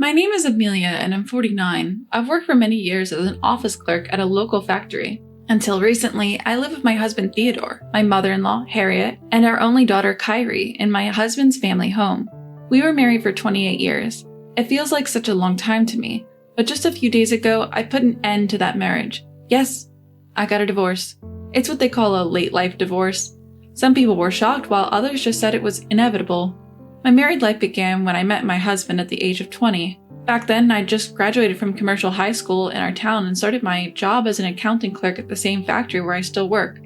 My name is Amelia and I'm 49. I've worked for many years as an office clerk at a local factory. Until recently, I live with my husband Theodore, my mother-in-law Harriet, and our only daughter Kyrie in my husband's family home. We were married for 28 years. It feels like such a long time to me, but just a few days ago, I put an end to that marriage. Yes, I got a divorce. It's what they call a late life divorce. Some people were shocked while others just said it was inevitable. My married life began when I met my husband at the age of 20. Back then, I just graduated from commercial high school in our town and started my job as an accounting clerk at the same factory where I still work.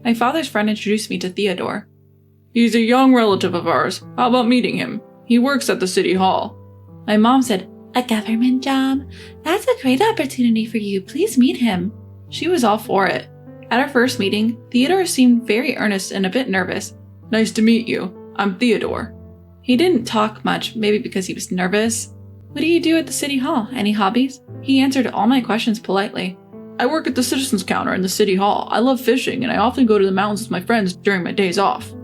My father's friend introduced me to Theodore. He's a young relative of ours. How about meeting him? He works at the city hall. My mom said, "A government job? That's a great opportunity for you. Please meet him." She was all for it. At our first meeting, Theodore seemed very earnest and a bit nervous. "Nice to meet you. I'm Theodore." He didn't talk much, maybe because he was nervous. "What do you do at the city hall? Any hobbies?" He answered all my questions politely. "I work at the citizens counter in the city hall. I love fishing and I often go to the mountains with my friends during my days off."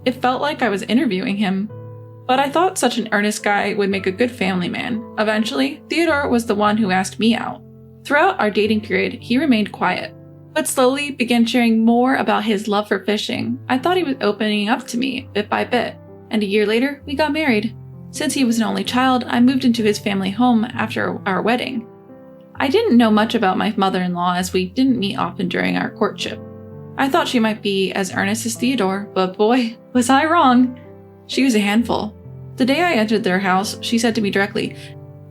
It felt like I was interviewing him. But I thought such an earnest guy would make a good family man. Eventually, Theodore was the one who asked me out. Throughout our dating period, he remained quiet, but slowly began sharing more about his love for fishing. I thought he was opening up to me bit by bit, and a year later, we got married. Since he was an only child, I moved into his family home after our wedding. I didn't know much about my mother-in-law as we didn't meet often during our courtship. I thought she might be as earnest as Theodore, but boy, was I wrong. She was a handful. The day I entered their house, she said to me directly,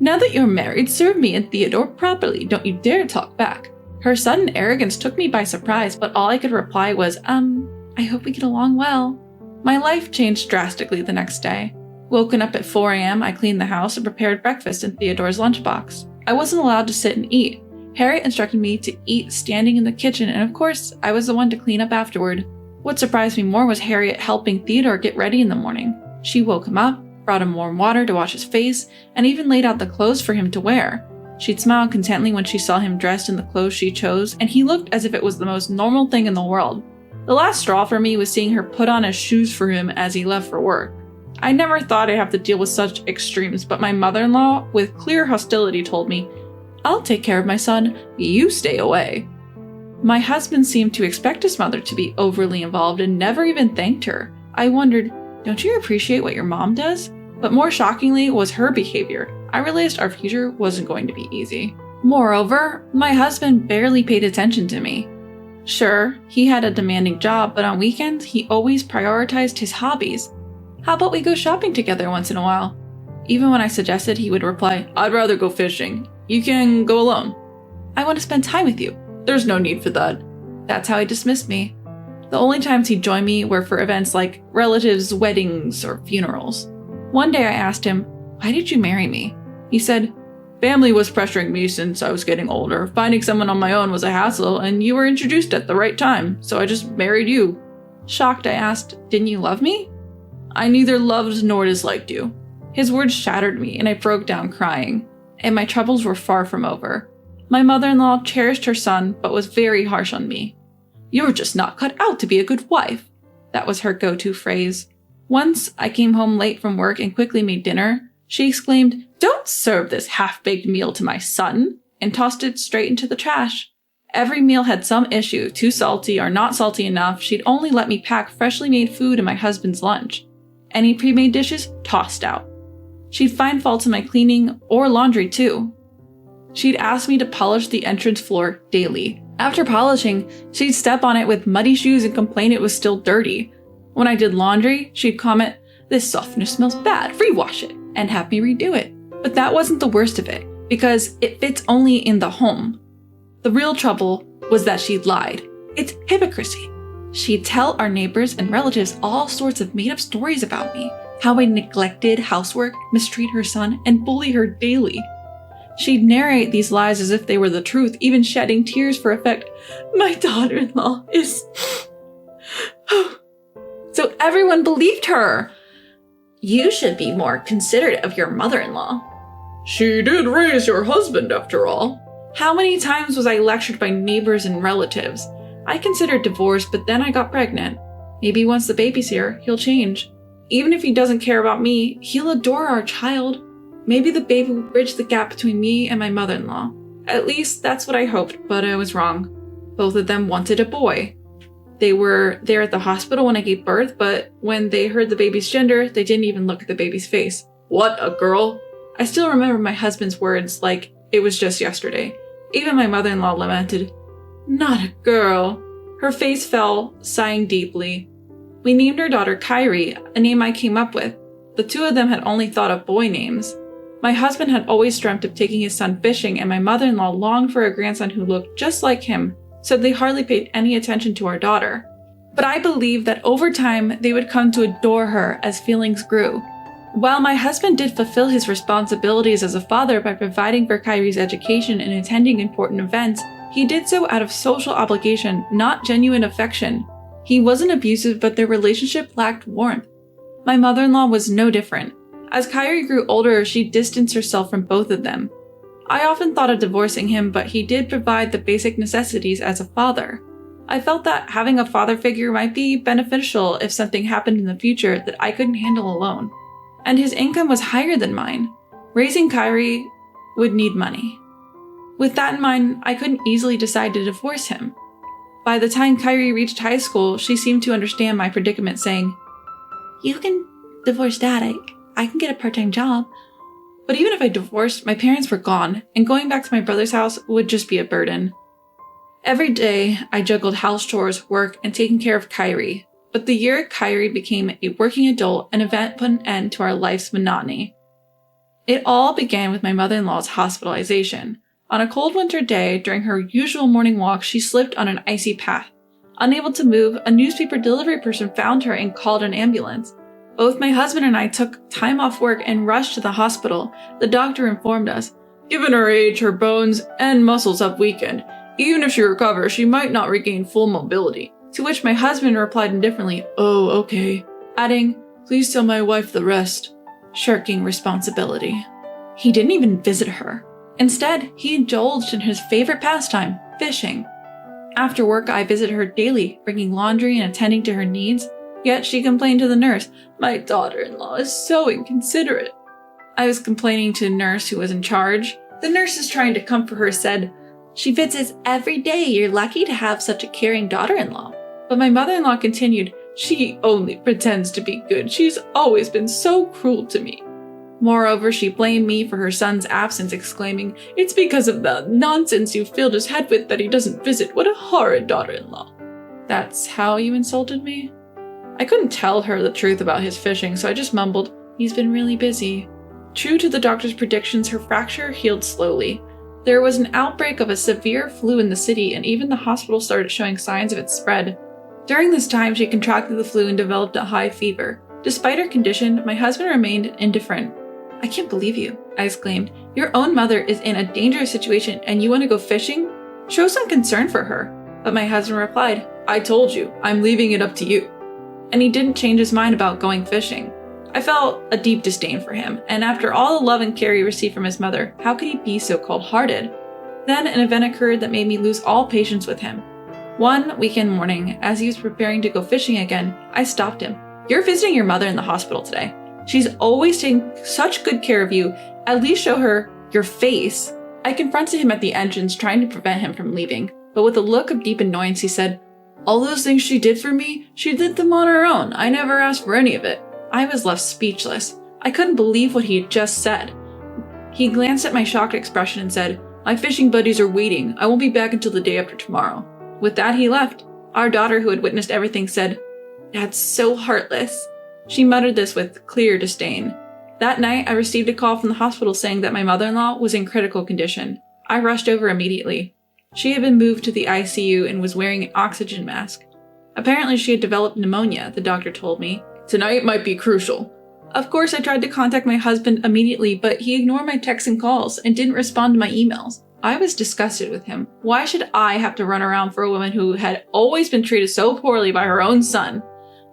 "Now that you're married, serve me and Theodore properly. Don't you dare talk back." Her sudden arrogance took me by surprise, but all I could reply was, I hope we get along well." My life changed drastically the next day. Woken up at 4 a.m., I cleaned the house and prepared breakfast in Theodore's lunchbox. I wasn't allowed to sit and eat. Harriet instructed me to eat standing in the kitchen, and of course, I was the one to clean up afterward. What surprised me more was Harriet helping Theodore get ready in the morning. She woke him up, brought him warm water to wash his face, and even laid out the clothes for him to wear. She'd smile contently when she saw him dressed in the clothes she chose, and he looked as if it was the most normal thing in the world. The last straw for me was seeing her put on his shoes for him as he left for work. I never thought I'd have to deal with such extremes, but my mother-in-law, with clear hostility, told me, "I'll take care of my son, you stay away." My husband seemed to expect his mother to be overly involved and never even thanked her. I wondered, don't you appreciate what your mom does? But more shockingly was her behavior. I realized our future wasn't going to be easy. Moreover, my husband barely paid attention to me. Sure, he had a demanding job, but on weekends, he always prioritized his hobbies. "How about we go shopping together once in a while?" Even when I suggested, he would reply, "I'd rather go fishing. You can go alone." "I want to spend time with you." "There's no need for that." That's how he dismissed me. The only times he'd join me were for events like relatives' weddings or funerals. One day I asked him, "Why did you marry me?" He said, "Family was pressuring me since I was getting older. Finding someone on my own was a hassle, and you were introduced at the right time, so I just married you." Shocked, I asked, "Didn't you love me?" "I neither loved nor disliked you." His words shattered me, and I broke down crying. And my troubles were far from over. My mother-in-law cherished her son, but was very harsh on me. "You're just not cut out to be a good wife." That was her go-to phrase. Once I came home late from work and quickly made dinner. She exclaimed, "Don't serve this half-baked meal to my son," and tossed it straight into the trash. Every meal had some issue, too salty or not salty enough. She'd only let me pack freshly made food in my husband's lunch. Any pre-made dishes, tossed out. She'd find faults in my cleaning or laundry too. She'd ask me to polish the entrance floor daily. After polishing, she'd step on it with muddy shoes and complain it was still dirty. When I did laundry, she'd comment, "This softener smells bad, rewash it," and have me redo it. But that wasn't the worst of it, because it fits only in the home. The real trouble was that she'd lied. It's hypocrisy. She'd tell our neighbors and relatives all sorts of made-up stories about me, how I neglected housework, mistreat her son, and bully her daily. She'd narrate these lies as if they were the truth, even shedding tears for effect. "My daughter-in-law is..." So everyone believed her. "You should be more considerate of your mother-in-law." "She did raise your husband after all." How many times was I lectured by neighbors and relatives? I considered divorce, but then I got pregnant. Maybe once the baby's here, he'll change. Even if he doesn't care about me, he'll adore our child. Maybe the baby would bridge the gap between me and my mother-in-law. At least that's what I hoped, but I was wrong. Both of them wanted a boy. They were there at the hospital when I gave birth, but when they heard the baby's gender, they didn't even look at the baby's face. What, a girl? I still remember my husband's words like it was just yesterday. Even my mother-in-law lamented, "Not a girl." Her face fell, sighing deeply. We named our daughter Kyrie, a name I came up with. The two of them had only thought of boy names. My husband had always dreamt of taking his son fishing, and my mother-in-law longed for a grandson who looked just like him, so they hardly paid any attention to our daughter. But I believed that over time, they would come to adore her as feelings grew. While my husband did fulfill his responsibilities as a father by providing for Kyrie's education and attending important events, he did so out of social obligation, not genuine affection. He wasn't abusive, but their relationship lacked warmth. My mother-in-law was no different. As Kyrie grew older, she distanced herself from both of them. I often thought of divorcing him, but he did provide the basic necessities as a father. I felt that having a father figure might be beneficial if something happened in the future that I couldn't handle alone. And his income was higher than mine. Raising Kyrie would need money. With that in mind, I couldn't easily decide to divorce him. By the time Kyrie reached high school, she seemed to understand my predicament, saying, "You can divorce Dad, I can get a part-time job." But even if I divorced, my parents were gone, and going back to my brother's house would just be a burden. Every day, I juggled house chores, work, and taking care of Kyrie. But the year Kyrie became a working adult, an event put an end to our life's monotony. It all began with my mother-in-law's hospitalization. On a cold winter day, during her usual morning walk, she slipped on an icy path. Unable to move, a newspaper delivery person found her and called an ambulance. Both my husband and I took time off work and rushed to the hospital. The doctor informed us, "Given her age, her bones and muscles have weakened. Even if she recovers, she might not regain full mobility." To which my husband replied indifferently, "Oh, okay," adding, "Please tell my wife the rest," shirking responsibility. He didn't even visit her. Instead, he indulged in his favorite pastime, fishing. After work, I visited her daily, bringing laundry and attending to her needs. Yet she complained to the nurse, "My daughter-in-law is so inconsiderate." I was complaining to the nurse who was in charge. The nurses trying to comfort her said, "She visits every day. You're lucky to have such a caring daughter-in-law." But my mother-in-law continued, "She only pretends to be good. She's always been so cruel to me." Moreover, she blamed me for her son's absence, exclaiming, "It's because of the nonsense you filled his head with that he doesn't visit. What a horrid daughter-in-law." "That's how you insulted me?" I couldn't tell her the truth about his fishing, so I just mumbled, "He's been really busy." True to the doctor's predictions, her fracture healed slowly. There was an outbreak of a severe flu in the city, and even the hospital started showing signs of its spread. During this time, she contracted the flu and developed a high fever. Despite her condition, my husband remained indifferent. "I can't believe you," I exclaimed. "Your own mother is in a dangerous situation and you want to go fishing? Show some concern for her." But my husband replied, "I told you, I'm leaving it up to you." And he didn't change his mind about going fishing. I felt a deep disdain for him, and after all the love and care he received from his mother, how could he be so cold-hearted? Then an event occurred that made me lose all patience with him. One weekend morning, as he was preparing to go fishing again, I stopped him. "You're visiting your mother in the hospital today. She's always taken such good care of you. At least show her your face." I confronted him at the entrance, trying to prevent him from leaving, but with a look of deep annoyance, he said, "All those things she did for me, she did them on her own. I never asked for any of it." I was left speechless. I couldn't believe what he had just said. He glanced at my shocked expression and said, "My fishing buddies are waiting. I won't be back until the day after tomorrow." With that, he left. Our daughter, who had witnessed everything, said, "Dad's so heartless." She muttered this with clear disdain. That night, I received a call from the hospital saying that my mother-in-law was in critical condition. I rushed over immediately. She had been moved to the ICU and was wearing an oxygen mask. Apparently, she had developed pneumonia, the doctor told me. "Tonight might be crucial." Of course, I tried to contact my husband immediately, but he ignored my texts and calls and didn't respond to my emails. I was disgusted with him. Why should I have to run around for a woman who had always been treated so poorly by her own son?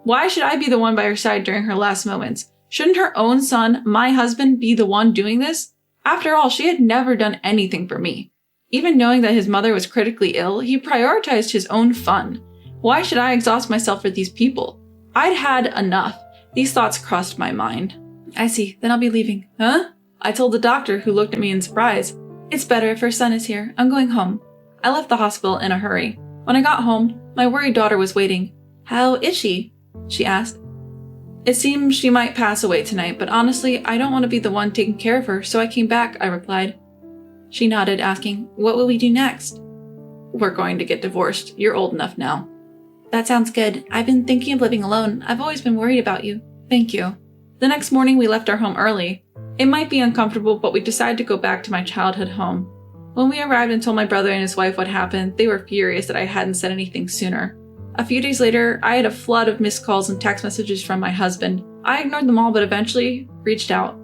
Why should I be the one by her side during her last moments? Shouldn't her own son, my husband, be the one doing this? After all, she had never done anything for me. Even knowing that his mother was critically ill, he prioritized his own fun. Why should I exhaust myself for these people? I'd had enough. These thoughts crossed my mind. "I see, then I'll be leaving." "Huh? I told the doctor, who looked at me in surprise. It's better if her son is here. I'm going home. I left the hospital in a hurry. When I got home, my worried daughter was waiting. How is she? She asked. It seems she might pass away tonight, but honestly, I don't want to be the one taking care of her, so I came back, I replied. She nodded, asking, What will we do next? We're going to get divorced. You're old enough now. That sounds good. I've been thinking of living alone. I've always been worried about you. Thank you. The next morning, we left our home early. It might be uncomfortable, but we decided to go back to my childhood home. When we arrived and told my brother and his wife what happened, they were furious that I hadn't said anything sooner. A few days later, I had a flood of missed calls and text messages from my husband. I ignored them all, but eventually reached out.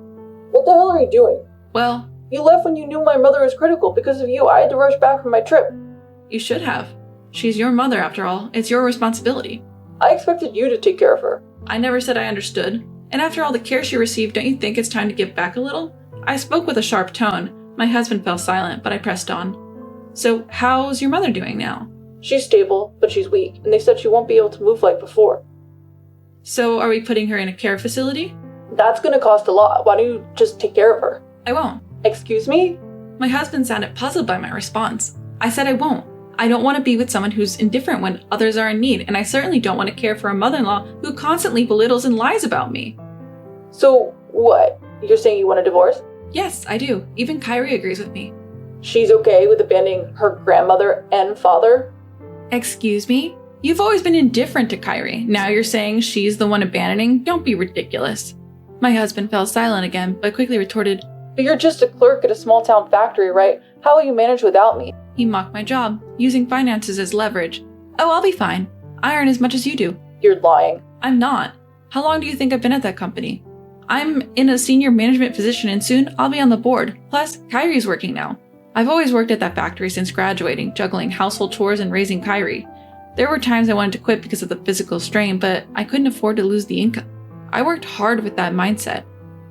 What the hell are you doing? Well, you left when you knew my mother was critical. Because of you, I had to rush back from my trip. You should have. She's your mother, after all. It's your responsibility. I expected you to take care of her. I never said I understood. And after all the care she received, don't you think it's time to give back a little? I spoke with a sharp tone. My husband fell silent, but I pressed on. So, how's your mother doing now? She's stable, but she's weak, and they said she won't be able to move like before. So, are we putting her in a care facility? That's gonna cost a lot. Why don't you just take care of her? I won't. Excuse me? My husband sounded puzzled by my response. I said I won't. I don't want to be with someone who's indifferent when others are in need, and I certainly don't want to care for a mother-in-law who constantly belittles and lies about me. So, what? You're saying you want a divorce? Yes, I do. Even Kyrie agrees with me. She's okay with abandoning her grandmother and father? Excuse me? You've always been indifferent to Kyrie. Now you're saying she's the one abandoning? Don't be ridiculous. My husband fell silent again, but quickly retorted, But you're just a clerk at a small-town factory, right? How will you manage without me? He mocked my job, using finances as leverage. Oh, I'll be fine. I earn as much as you do. You're lying. I'm not. How long do you think I've been at that company? I'm in a senior management position and soon I'll be on the board. Plus, Kyrie's working now. I've always worked at that factory since graduating, juggling household chores and raising Kyrie. There were times I wanted to quit because of the physical strain, but I couldn't afford to lose the income. I worked hard with that mindset.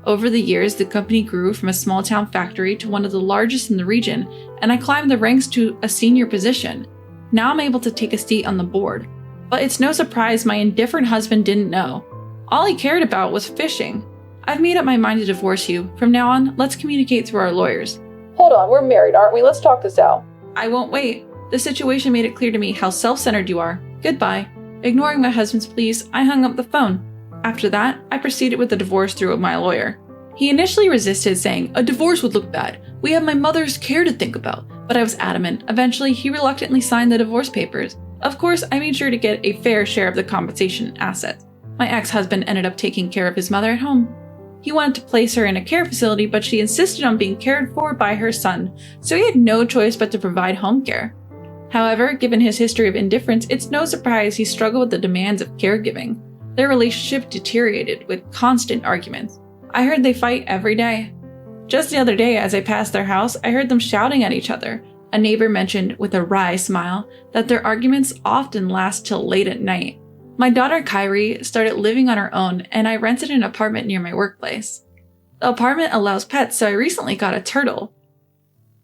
Over the years, the company grew from a small-town factory to one of the largest in the region, and I climbed the ranks to a senior position. Now I'm able to take a seat on the board. But it's no surprise my indifferent husband didn't know. All he cared about was fishing. I've made up my mind to divorce you. From now on, let's communicate through our lawyers. Hold on, we're married, aren't we? Let's talk this out. I won't wait. The situation made it clear to me how self-centered you are. Goodbye. Ignoring my husband's pleas, I hung up the phone. After that, I proceeded with the divorce through my lawyer. He initially resisted, saying, A divorce would look bad. We have my mother's care to think about. But I was adamant. Eventually, he reluctantly signed the divorce papers. Of course, I made sure to get a fair share of the compensation and assets. My ex-husband ended up taking care of his mother at home. He wanted to place her in a care facility, but she insisted on being cared for by her son, so he had no choice but to provide home care. However, given his history of indifference, it's no surprise he struggled with the demands of caregiving. Their relationship deteriorated with constant arguments. I heard they fight every day. Just the other day, as I passed their house, I heard them shouting at each other. A neighbor mentioned, with a wry smile, that their arguments often last till late at night. My daughter Kyrie started living on her own, and I rented an apartment near my workplace. The apartment allows pets, so I recently got a turtle.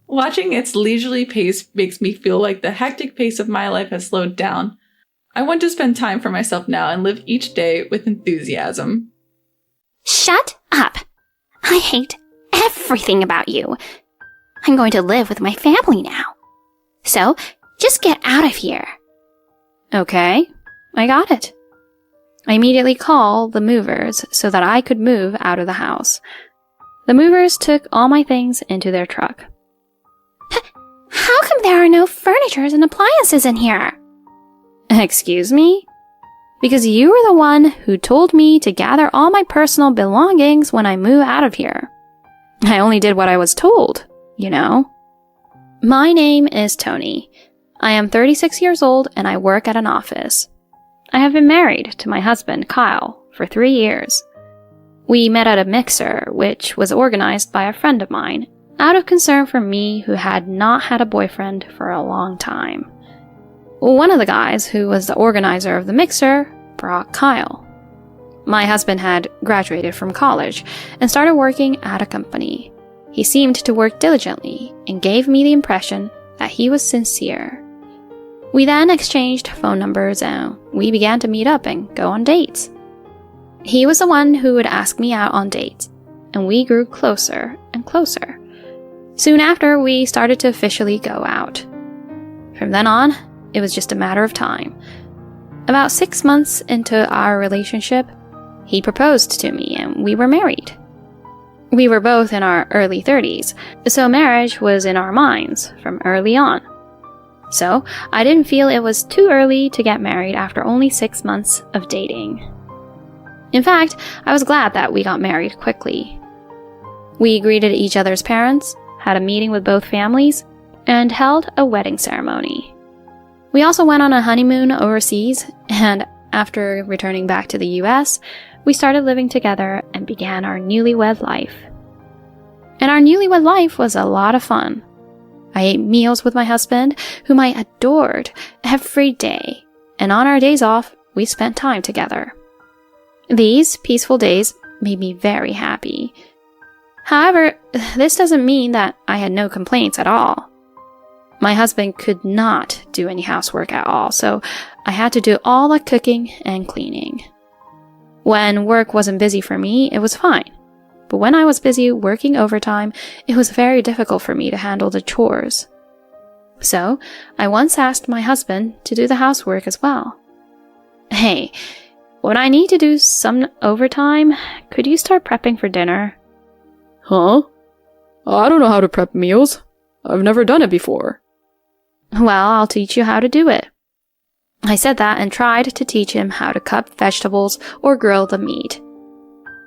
Watching its leisurely pace makes me feel like the hectic pace of my life has slowed down. I want to spend time for myself now and live each day with enthusiasm. Shut up! I hate everything about you. I'm going to live with my family now. So, just get out of here. Okay, I got it. I immediately called the movers so that I could move out of the house. The movers took all my things into their truck. How come there are no furniture and appliances in here? Excuse me? Because you were the one who told me to gather all my personal belongings when I move out of here. I only did what I was told, you know. My name is Tony. I am 36 years old and I work at an office. I have been married to my husband, Kyle, for 3 years. We met at a mixer, which was organized by a friend of mine, out of concern for me who had not had a boyfriend for a long time. One of the guys who was the organizer of the mixer brought Kyle. My husband had graduated from college and started working at a company. He seemed to work diligently and gave me the impression that he was sincere. We then exchanged phone numbers and we began to meet up and go on dates. He was the one who would ask me out on dates, and we grew closer and closer. Soon after, we started to officially go out. From then on, it was just a matter of time. About 6 months into our relationship, he proposed to me and we were married. We were both in our early 30s, so marriage was in our minds from early on. So I didn't feel it was too early to get married after only 6 months of dating. In fact, I was glad that we got married quickly. We greeted each other's parents, had a meeting with both families, and held a wedding ceremony. We also went on a honeymoon overseas, and after returning back to the US, we started living together and began our newlywed life. And our newlywed life was a lot of fun. I ate meals with my husband, whom I adored, every day, and on our days off, we spent time together. These peaceful days made me very happy. However, this doesn't mean that I had no complaints at all. My husband could not do any housework at all, so I had to do all the cooking and cleaning. When work wasn't busy for me, it was fine. But when I was busy working overtime, it was very difficult for me to handle the chores. So, I once asked my husband to do the housework as well. Hey, when I need to do some overtime, could you start prepping for dinner? Huh? I don't know how to prep meals. I've never done it before. Well, I'll teach you how to do it. I said that and tried to teach him how to cut vegetables or grill the meat.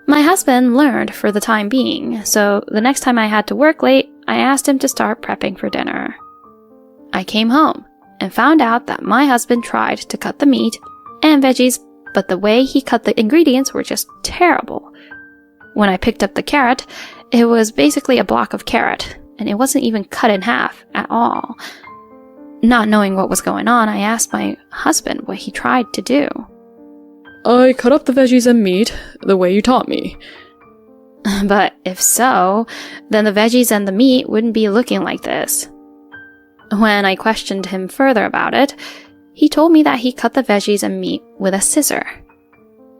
My husband learned for the time being, so the next time I had to work late, I asked him to start prepping for dinner. I came home and found out that my husband tried to cut the meat and veggies, but the way he cut the ingredients were just terrible. When I picked up the carrot, it was basically a block of carrot, and it wasn't even cut in half at all. Not knowing what was going on, I asked my husband what he tried to do. I cut up the veggies and meat the way you taught me. But if so, then the veggies and the meat wouldn't be looking like this. When I questioned him further about it, he told me that he cut the veggies and meat with a scissor.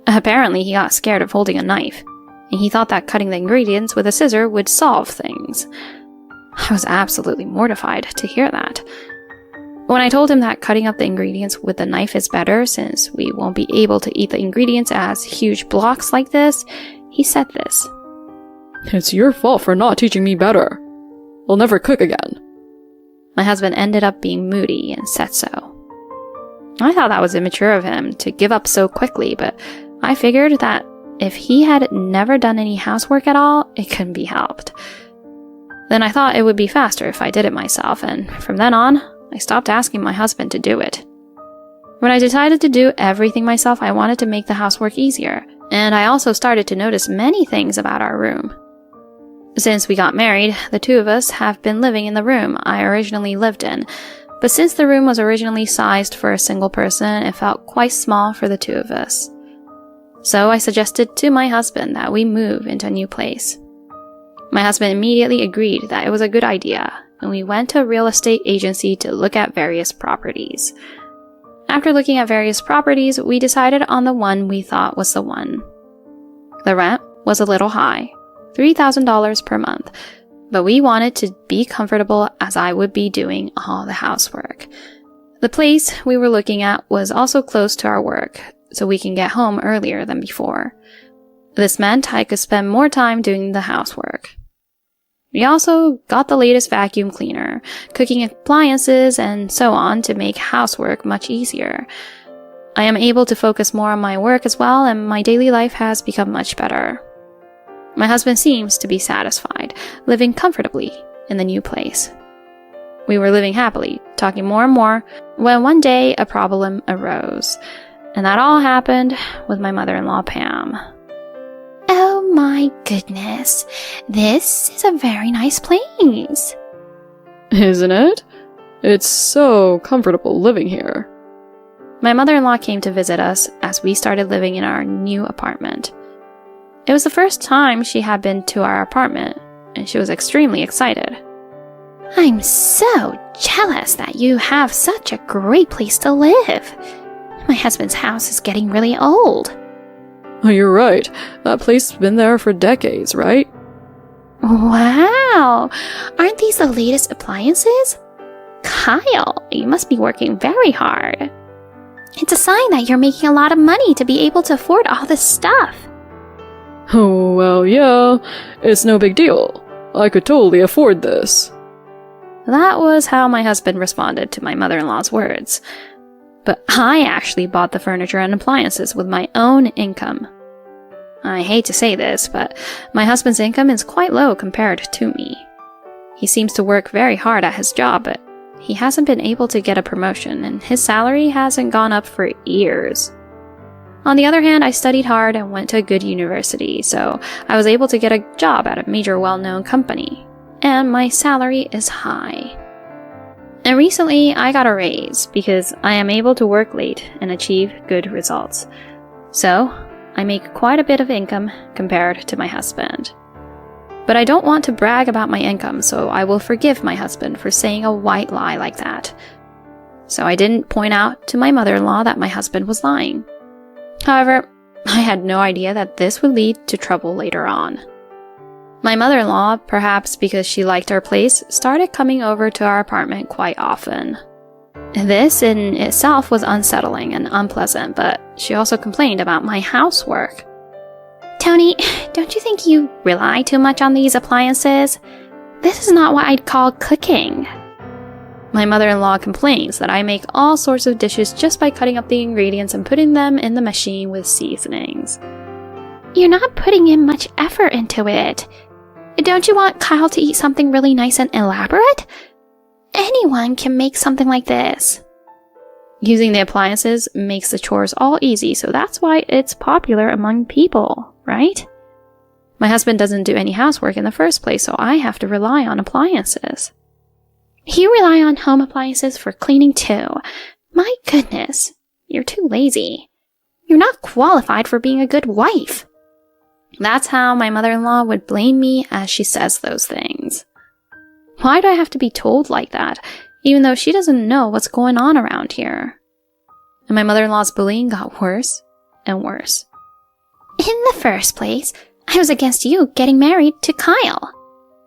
Apparently, he got scared of holding a knife, and he thought that cutting the ingredients with a scissor would solve things. I was absolutely mortified to hear that. When I told him that cutting up the ingredients with a knife is better since we won't be able to eat the ingredients as huge blocks like this, he said this. It's your fault for not teaching me better. I'll never cook again. My husband ended up being moody and said so. I thought that was immature of him to give up so quickly, but I figured that if he had never done any housework at all, it couldn't be helped. Then I thought it would be faster if I did it myself, and from then on, I stopped asking my husband to do it. When I decided to do everything myself, I wanted to make the housework easier, and I also started to notice many things about our room. Since we got married, the two of us have been living in the room I originally lived in, but since the room was originally sized for a single person, it felt quite small for the two of us. So I suggested to my husband that we move into a new place. My husband immediately agreed that it was a good idea, and we went to a real estate agency to look at various properties. After looking at various properties, we decided on the one we thought was the one. The rent was a little high, $3,000 per month, but we wanted to be comfortable as I would be doing all the housework. The place we were looking at was also close to our work, so we can get home earlier than before. This meant I could spend more time doing the housework. We also got the latest vacuum cleaner, cooking appliances, and so on to make housework much easier. I am able to focus more on my work as well, and my daily life has become much better. My husband seems to be satisfied, living comfortably in the new place. We were living happily, talking more and more, when one day a problem arose, and that all happened with my mother-in-law, Pam. Oh my goodness, this is a very nice place. Isn't it? It's so comfortable living here. My mother-in-law came to visit us as we started living in our new apartment. It was the first time she had been to our apartment, and she was extremely excited. I'm so jealous that you have such a great place to live. My husband's house is getting really old. Oh, you're right. That place has been there for decades, right? Wow! Aren't these the latest appliances? Kyle, you must be working very hard. It's a sign that you're making a lot of money to be able to afford all this stuff. Oh, well, yeah, it's no big deal. I could totally afford this. That was how my husband responded to my mother-in-law's words. But I actually bought the furniture and appliances with my own income. I hate to say this, but my husband's income is quite low compared to me. He seems to work very hard at his job, but he hasn't been able to get a promotion, and his salary hasn't gone up for years. On the other hand, I studied hard and went to a good university, so I was able to get a job at a major well-known company, and my salary is high. And recently, I got a raise because I am able to work late and achieve good results. So, I make quite a bit of income compared to my husband. But I don't want to brag about my income, so I will forgive my husband for saying a white lie like that. So I didn't point out to my mother-in-law that my husband was lying. However, I had no idea that this would lead to trouble later on. My mother-in-law, perhaps because she liked our place, started coming over to our apartment quite often. This in itself was unsettling and unpleasant, but she also complained about my housework. Tony, don't you think you rely too much on these appliances? This is not what I'd call cooking. My mother-in-law complains that I make all sorts of dishes just by cutting up the ingredients and putting them in the machine with seasonings. You're not putting in much effort into it. Don't you want Kyle to eat something really nice and elaborate? Anyone can make something like this. Using the appliances makes the chores all easy, so that's why it's popular among people, right? My husband doesn't do any housework in the first place, so I have to rely on appliances. You rely on home appliances for cleaning too. My goodness, you're too lazy. You're not qualified for being a good wife. That's how my mother-in-law would blame me as she says those things. Why do I have to be told like that, even though she doesn't know what's going on around here? And my mother-in-law's bullying got worse and worse. In the first place, I was against you getting married to Kyle.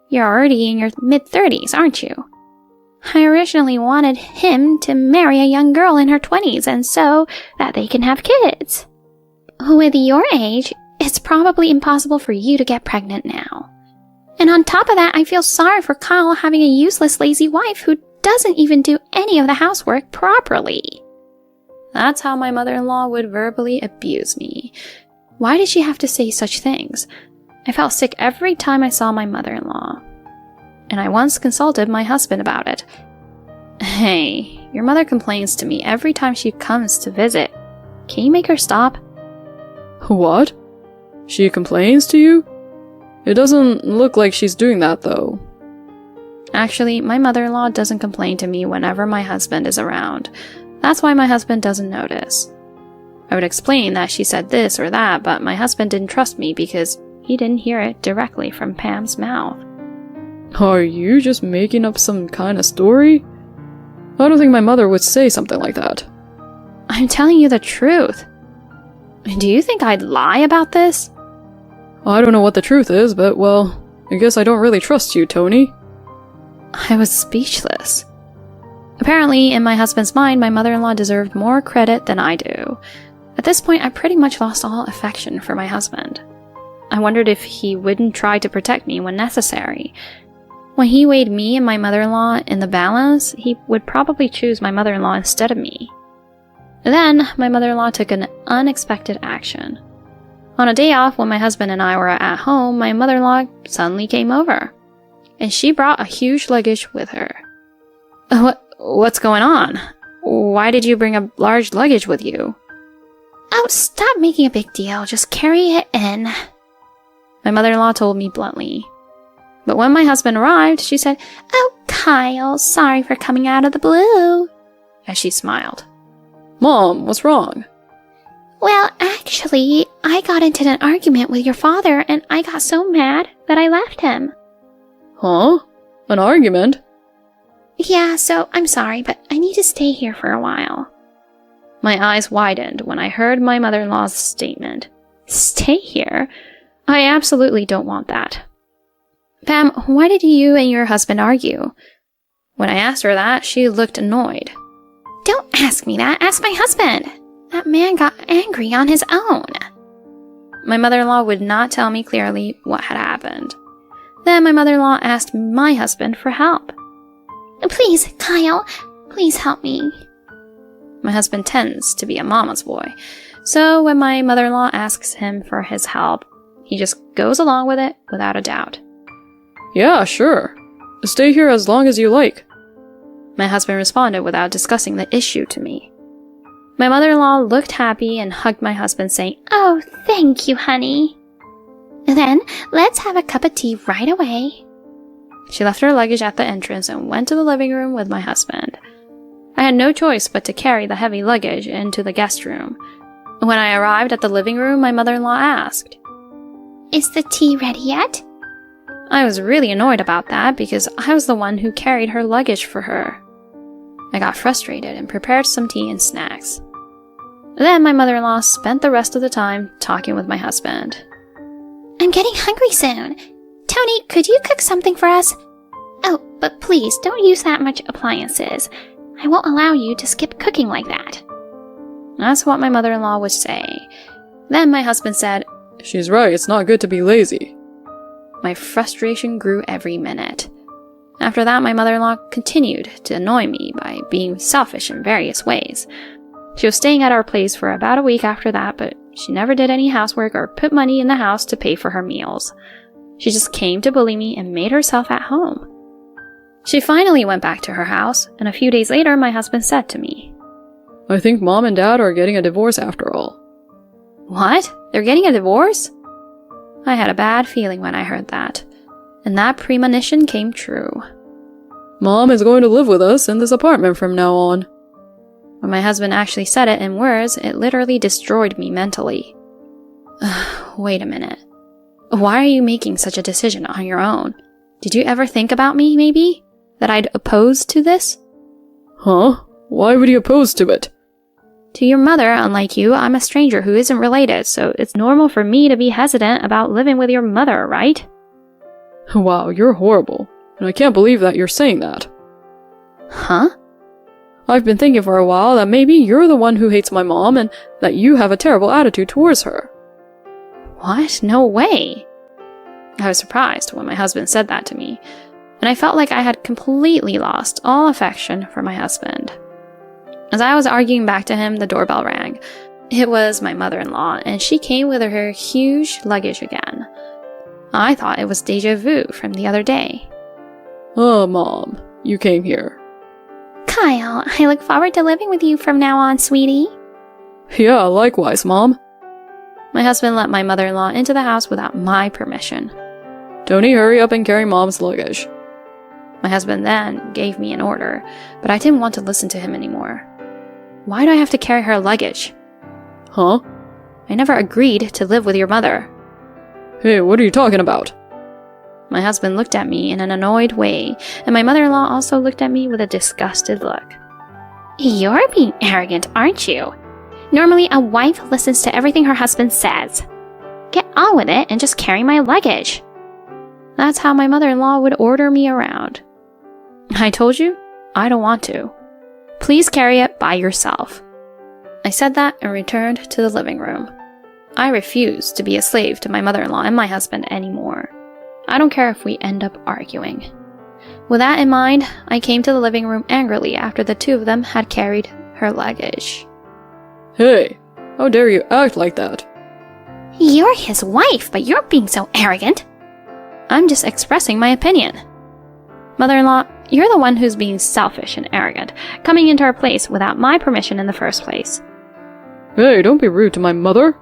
You're already in your mid-30s, aren't you? I originally wanted him to marry a young girl in her 20s and so that they can have kids. With your age, it's probably impossible for you to get pregnant now. And on top of that, I feel sorry for Kyle having a useless, lazy wife who doesn't even do any of the housework properly. That's how my mother-in-law would verbally abuse me. Why did she have to say such things? I felt sick every time I saw my mother-in-law. And I once consulted my husband about it. Hey, your mother complains to me every time she comes to visit. Can you make her stop? What? She complains to you? It doesn't look like she's doing that, though. Actually, my mother-in-law doesn't complain to me whenever my husband is around. That's why my husband doesn't notice. I would explain that she said this or that, but my husband didn't trust me because he didn't hear it directly from Pam's mouth. Are you just making up some kind of story? I don't think my mother would say something like that. I'm telling you the truth. Do you think I'd lie about this? I don't know what the truth is, but, well, I guess I don't really trust you, Tony. I was speechless. Apparently, in my husband's mind, my mother-in-law deserved more credit than I do. At this point, I pretty much lost all affection for my husband. I wondered if he wouldn't try to protect me when necessary. When he weighed me and my mother-in-law in the balance, he would probably choose my mother-in-law instead of me. Then, my mother-in-law took an unexpected action. On a day off when my husband and I were at home, my mother-in-law suddenly came over. And she brought a huge luggage with her. What's going on? Why did you bring a large luggage with you? Oh, stop making a big deal. Just carry it in. My mother-in-law told me bluntly. But when my husband arrived, she said, "Oh, Kyle, sorry for coming out of the blue," as she smiled. Mom, what's wrong? Well, actually, I got into an argument with your father and I got so mad that I left him. Huh? An argument? Yeah, so I'm sorry, but I need to stay here for a while. My eyes widened when I heard my mother-in-law's statement. Stay here? I absolutely don't want that. Pam, why did you and your husband argue? When I asked her that, she looked annoyed. Don't ask me that. Ask my husband. That man got angry on his own. My mother-in-law would not tell me clearly what had happened. Then my mother-in-law asked my husband for help. Please, Kyle, please help me. My husband tends to be a mama's boy, so when my mother-in-law asks him for his help, he just goes along with it without a doubt. Yeah, sure. Stay here as long as you like. My husband responded without discussing the issue to me. My mother-in-law looked happy and hugged my husband, saying, Oh, thank you, honey. Then let's have a cup of tea right away. She left her luggage at the entrance and went to the living room with my husband. I had no choice but to carry the heavy luggage into the guest room. When I arrived at the living room, my mother-in-law asked, Is the tea ready yet? I was really annoyed about that because I was the one who carried her luggage for her. I got frustrated and prepared some tea and snacks. Then my mother-in-law spent the rest of the time talking with my husband. I'm getting hungry soon. Tony, could you cook something for us? Oh, but please don't use that much appliances. I won't allow you to skip cooking like that. That's what my mother-in-law would say. Then my husband said, She's right, it's not good to be lazy. My frustration grew every minute. After that, my mother-in-law continued to annoy me by being selfish in various ways. She was staying at our place for about a week after that, but she never did any housework or put money in the house to pay for her meals. She just came to bully me and made herself at home. She finally went back to her house, and a few days later, my husband said to me, I think Mom and Dad are getting a divorce after all. What? They're getting a divorce? I had a bad feeling when I heard that, and that premonition came true. Mom is going to live with us in this apartment from now on. When my husband actually said it in words, it literally destroyed me mentally. Wait a minute. Why are you making such a decision on your own? Did you ever think about me, maybe? That I'd oppose to this? Huh? Why would you oppose to it? To your mother, unlike you, I'm a stranger who isn't related, so it's normal for me to be hesitant about living with your mother, right? Wow, you're horrible. And I can't believe that you're saying that. Huh? I've been thinking for a while that maybe you're the one who hates my mom and that you have a terrible attitude towards her. What? No way. I was surprised when my husband said that to me, and I felt like I had completely lost all affection for my husband. As I was arguing back to him, the doorbell rang. It was my mother-in-law, and she came with her huge luggage again. I thought it was déjà vu from the other day. Oh, Mom, you came here. Kyle, I look forward to living with you from now on, sweetie. Yeah, likewise, Mom. My husband let my mother-in-law into the house without my permission. Tony, hurry up and carry Mom's luggage. My husband then gave me an order, but I didn't want to listen to him anymore. Why do I have to carry her luggage? Huh? I never agreed to live with your mother. Hey, what are you talking about? My husband looked at me in an annoyed way, and my mother-in-law also looked at me with a disgusted look. You're being arrogant, aren't you? Normally, a wife listens to everything her husband says. Get on with it and just carry my luggage. That's how my mother-in-law would order me around. I told you, I don't want to. Please carry it by yourself. I said that and returned to the living room. I refuse to be a slave to my mother-in-law and my husband anymore. I don't care if we end up arguing. With that in mind, I came to the living room angrily after the two of them had carried her luggage. Hey, how dare you act like that? You're his wife, but you're being so arrogant. I'm just expressing my opinion. Mother-in-law, you're the one who's being selfish and arrogant, coming into our place without my permission in the first place. Hey, don't be rude to my mother.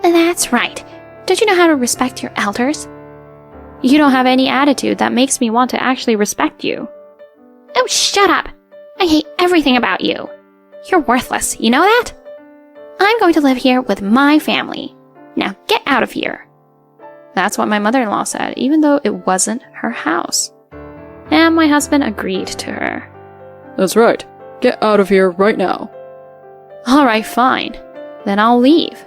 That's right. Don't you know how to respect your elders? You don't have any attitude that makes me want to actually respect you. Oh, shut up. I hate everything about you. You're worthless, you know that? I'm going to live here with my family. Now get out of here. That's what my mother-in-law said, even though it wasn't her house. And my husband agreed to her. That's right. Get out of here right now. Alright, fine. Then I'll leave.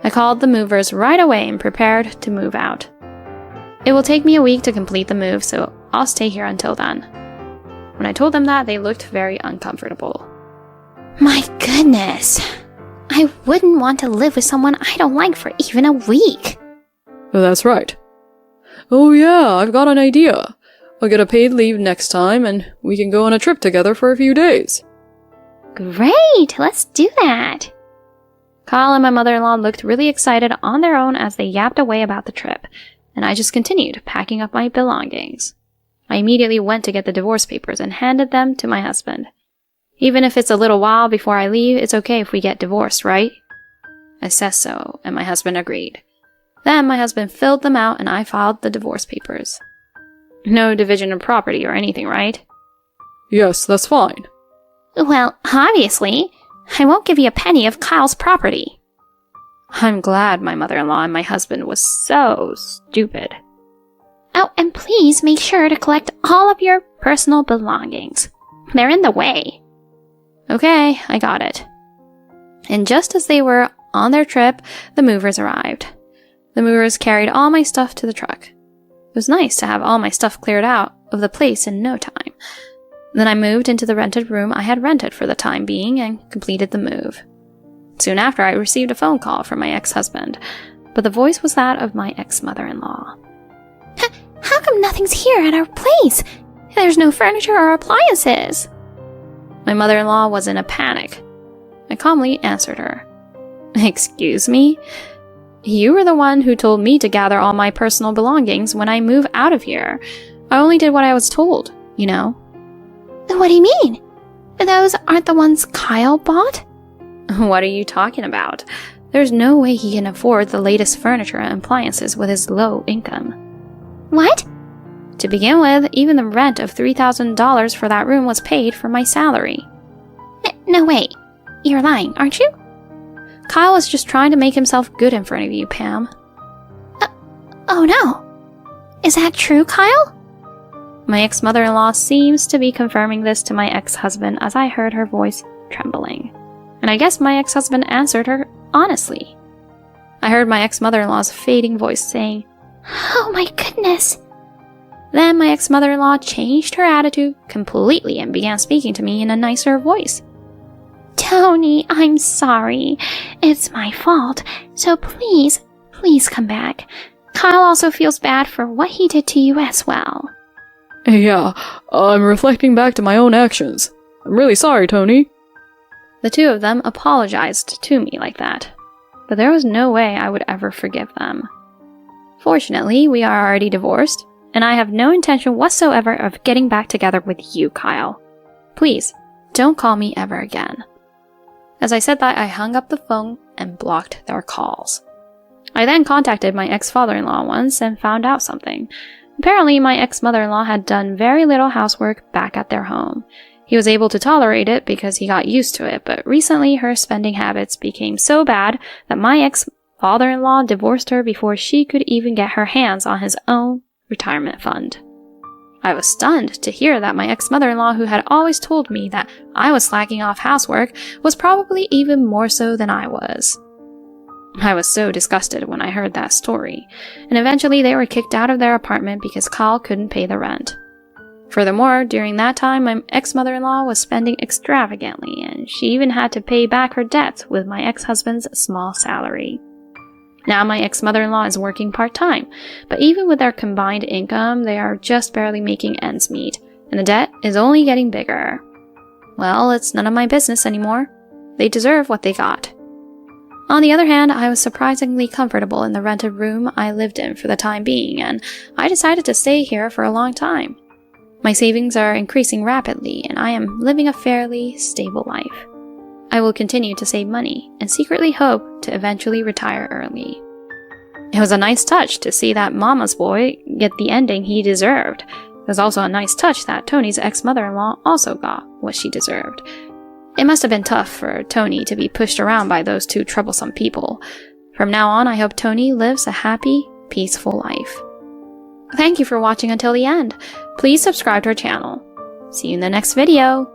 I called the movers right away and prepared to move out. It will take me a week to complete the move, so I'll stay here until then. When I told them that, they looked very uncomfortable. My goodness. I wouldn't want to live with someone I don't like for even a week. That's right. Oh yeah, I've got an idea. I'll get a paid leave next time and we can go on a trip together for a few days. Great, let's do that. Kyle and my mother-in-law looked really excited on their own as they yapped away about the trip, and I just continued packing up my belongings. I immediately went to get the divorce papers and handed them to my husband. Even if it's a little while before I leave, it's okay if we get divorced, right? I said so, and my husband agreed. Then my husband filled them out and I filed the divorce papers. No division of property or anything, right? Yes, that's fine. Well, obviously, I won't give you a penny of Kyle's property. I'm glad my mother-in-law and my husband was so stupid. Oh, and please make sure to collect all of your personal belongings. They're in the way. Okay, I got it. And just as they were on their trip, the movers arrived. The movers carried all my stuff to the truck. It was nice to have all my stuff cleared out of the place in no time. Then I moved into the rented room I had rented for the time being and completed the move. Soon after, I received a phone call from my ex-husband, but the voice was that of my ex-mother-in-law. How come nothing's here at our place? There's no furniture or appliances. My mother-in-law was in a panic. I calmly answered her. Excuse me? You were the one who told me to gather all my personal belongings when I move out of here. I only did what I was told, you know. What do you mean? Those aren't the ones Kyle bought? What are you talking about? There's no way he can afford the latest furniture and appliances with his low income. What? To begin with, even the rent of $3,000 for that room was paid from my salary. No, wait. You're lying, aren't you? Kyle was just trying to make himself good in front of you, Pam. Oh no. Is that true, Kyle? My ex-mother-in-law seems to be confirming this to my ex-husband as I heard her voice trembling. And I guess my ex-husband answered her honestly. I heard my ex-mother-in-law's fading voice saying, Oh my goodness. Then my ex-mother-in-law changed her attitude completely and began speaking to me in a nicer voice. Tony, I'm sorry. It's my fault. So please come back. Kyle also feels bad for what he did to you as well. Yeah, I'm reflecting back to my own actions. I'm really sorry, Tony. The two of them apologized to me like that, but there was no way I would ever forgive them. Fortunately, we are already divorced, and I have no intention whatsoever of getting back together with you, Kyle. Please, don't call me ever again. As I said that, I hung up the phone and blocked their calls. I then contacted my ex-father-in-law once and found out something. Apparently, my ex-mother-in-law had done very little housework back at their home. He was able to tolerate it because he got used to it, but recently her spending habits became so bad that my ex-father-in-law divorced her before she could even get her hands on his own retirement fund. I was stunned to hear that my ex-mother-in-law, who had always told me that I was slacking off housework, was probably even more so than I was. I was so disgusted when I heard that story, and eventually they were kicked out of their apartment because Kyle couldn't pay the rent. Furthermore, during that time, my ex-mother-in-law was spending extravagantly, and she even had to pay back her debts with my ex-husband's small salary. Now my ex-mother-in-law is working part-time, but even with their combined income, they are just barely making ends meet, and the debt is only getting bigger. Well, it's none of my business anymore. They deserve what they got. On the other hand, I was surprisingly comfortable in the rented room I lived in for the time being, and I decided to stay here for a long time. My savings are increasing rapidly, and I am living a fairly stable life. I will continue to save money and secretly hope to eventually retire early. It was a nice touch to see that Mama's boy get the ending he deserved. It was also a nice touch that Tony's ex-mother-in-law also got what she deserved. It must have been tough for Tony to be pushed around by those two troublesome people. From now on, I hope Tony lives a happy, peaceful life. Thank you for watching until the end. Please subscribe to our channel. See you in the next video.